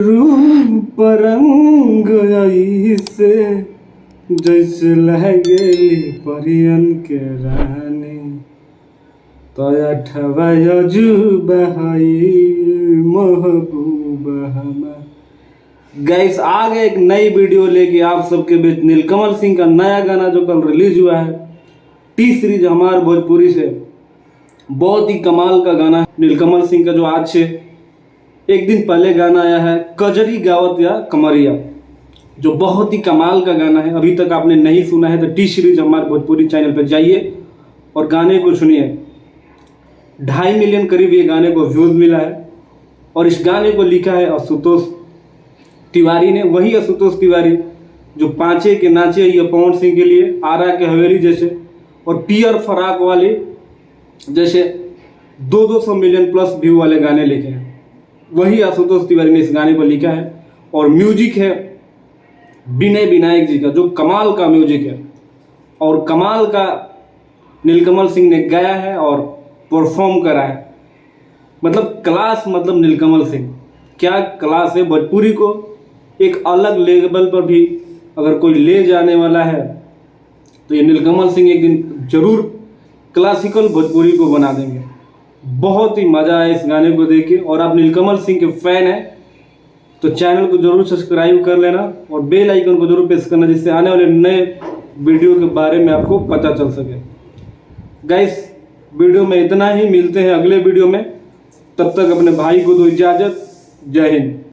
रूप रंग ऐसे जैसे लह गेली परियन के रानी तो अठवा अजूबा महबूबा हमार। गाइस आ गए एक नई वीडियो लेके आप सबके बीच। नीलकमल सिंह का नया गाना जो कल रिलीज हुआ है टी सीरीज हमार भोजपुरी से, बहुत ही कमाल का गाना है। नीलकमल सिंह का जो आज से एक दिन पहले गाना आया है कजरी गावत या कमरिया, जो बहुत ही कमाल का गाना है। अभी तक आपने नहीं सुना है तो टी सीरीज हमारे भोजपुरी चैनल पर जाइए और गाने को सुनिए। 2.5 मिलियन करीब ये गाने को व्यूज मिला है और इस गाने को लिखा है आशुतोष तिवारी ने। वही आशुतोष तिवारी जो पांचे के नाचे ये पवन सिंह के लिए, आरा के हवेली जैसे और पियर फराक वाले जैसे 200 मिलियन प्लस व्यू वाले गाने लिखे हैं, वही आशुतोष तिवारी ने इस गाने को लिखा है। और म्यूजिक है विनय विनायक जी का, जो कमाल का म्यूजिक है और कमाल का नीलकमल सिंह ने गाया है और परफॉर्म करा है। मतलब क्लास, मतलब नीलकमल सिंह क्या क्लास है। भोजपुरी को एक अलग लेवल पर भी अगर कोई ले जाने वाला है तो ये नीलकमल सिंह एक दिन जरूर क्लासिकल भोजपुरी को बना देंगे। बहुत ही मज़ा आया इस गाने को देख के। और आप नीलकमल सिंह के फैन हैं तो चैनल को जरूर सब्सक्राइब कर लेना और बेल आइकन को जरूर प्रेस करना, जिससे आने वाले नए वीडियो के बारे में आपको पता चल सके। गाइस वीडियो में इतना ही, मिलते हैं अगले वीडियो में। तब तक अपने भाई को दो इजाज़त। जय हिंद।